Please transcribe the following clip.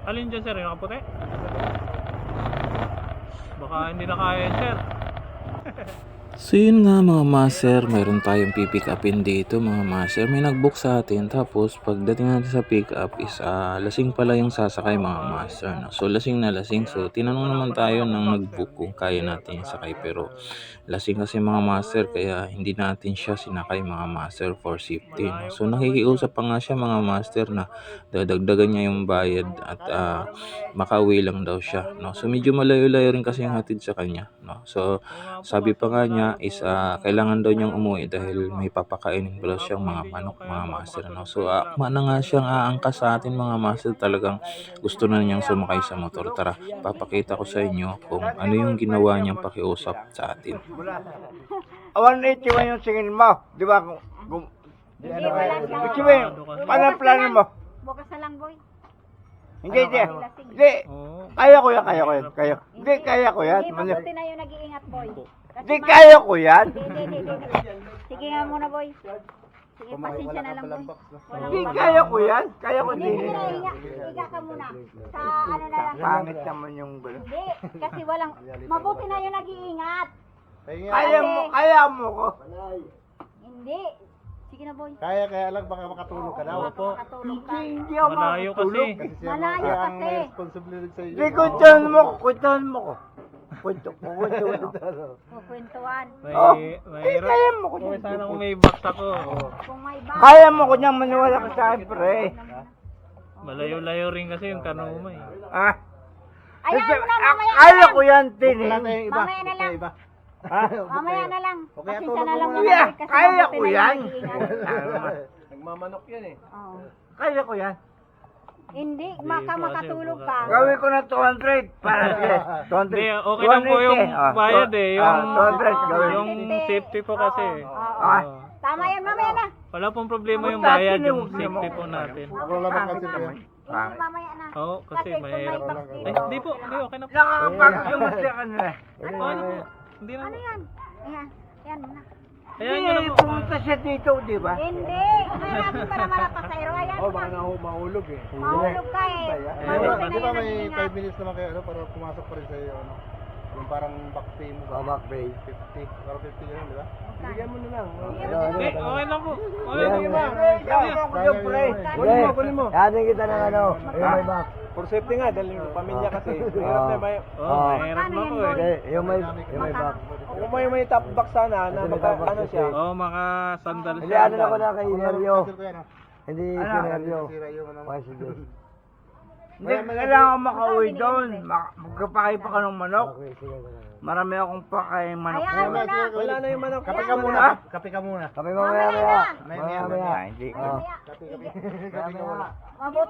Alin dyan sir, yung nakaputi? Baka hindi na kaya yan sir. So yun nga mga master, mayroon tayong pipick upin dito mga master. May nagbook sa atin tapos pagdating natin sa pick up is lasing pala yung sasakay mga master. No? So lasing na lasing. So tinanong naman tayo ng nagbook kung kaya natin sakay pero lasing kasi mga master kaya hindi natin siya sinakay mga master for safety. No? So nakikiusap pa nga siya mga master na dadagdagan niya yung bayad at makauwi lang daw siya. No? So medyo malayo-layo rin kasi yung hatid sa kanya. No? So sabi pa nga niya is kailangan daw niyang umuwi dahil may papakainin daw siyang mga manok mga master. No? So akma na nga siyang aangkas sa atin mga master, talagang gusto na niyang sumakay sa motor. Tara, papakita ko sa inyo kung ano yung ginawa niyang pakiusap sa atin. 181 yung singin mo, di ba? Hindi, wala siya. Gusto mo yun? Paano ang plano mo? Bukas na lang, boy. Hindi. Kaya ko yan. Hindi, kaya ko yan. Hindi, mabuti na yung nag-iingat, boy. Hindi, kaya ko yan. Hindi. Sige nga muna, boy. Sige, pasensya na lang, boy. Hindi, kaya ko yan. Kaya ko Hindi, din. higa ka muna. Sa ano na lang. Pangit naman yung gulo. Hindi, kasi walang, mabuti na yung nag-iingat. Kaya mo ko. Hindi. Sige na, boy. Kaya lang baka makatulog ka daw. Opo. Makatulog ka. Hindi ako Malayo kasi. makatulog. Malayo Kaya ang kasi. may responsibility sa iyo. Hindi, kuntahan mo ko. Kwento. Kukwentuhan. Oh, Mahirap. kaya mo ko. Sana kung may box ako. Kung may bag. Kaya mo ko niyang maniwala ka sa akin, pre. Malayo-layo rin kasi yung kanuma eh. Ah? Ayaw mo na, mamaya na Kaya lang. ko yan, tin. Mamaya na lang. Mamaya na lang. Okay, Pasensya na lang. Yeah, Kasi kaya mabuti ko na yung yan. nag-iingat. Nagmamanok yan eh. Oo. Kaya ko yan. Hindi, Hindi, makatulog ka. Gawin ko na 200 para sige. 200. Hindi, okay lang po yung bayad eh. Yung, 200 gawin. yung safety po kasi. Ah, Oo. Tama yan, mamaya na. Wala pong problema yung bayad, yung safety po natin. Problema kasi po yan. Hindi, mamaya na. Oo, kasi kung may mahirap. box Eh, dito. hindi po, hindi okay na po. nakakapagkamusta ka na. Ano po? Hindi na Ano po. yan? Ayan, yan na. Ayan nyo na Hindi, po. pumunta siya dito, di ba? Hindi, kaya natin para malapasayro. Ayan Oh, na. baka mahulog eh. Mahulog ka eh. Di Mabuti na ba yung may nag-iingat. 5 minutes naman kayo ano, para pumasok pa rin sa iyo ano? Yung parang back pay mo. back pay. 50. Parang 50 yun, di ba? Bigyan mo na lang. Hindi, okay lang po. Okay lang po. Kunin mo. Yatin kita ng ano, may back. For safety nga, dahil yung pamilya kasi. Mahirap na may... Oo, mahirap na po eh. Yung may back. Kung may top box sana, na ano siya. Oo, makasandal Hindi, siya. ano na ko na kay Neryo. Hindi Neryo. Sira yung ano. Hindi, kailangan makauwi doon. Magkapakay pa ka ng manok. Marami akong pakay manok. Ayan mo na. Wala na yung manok. Kape ka muna. Kape ka muna. Kape Mamaya na. Mamaya. Mabuti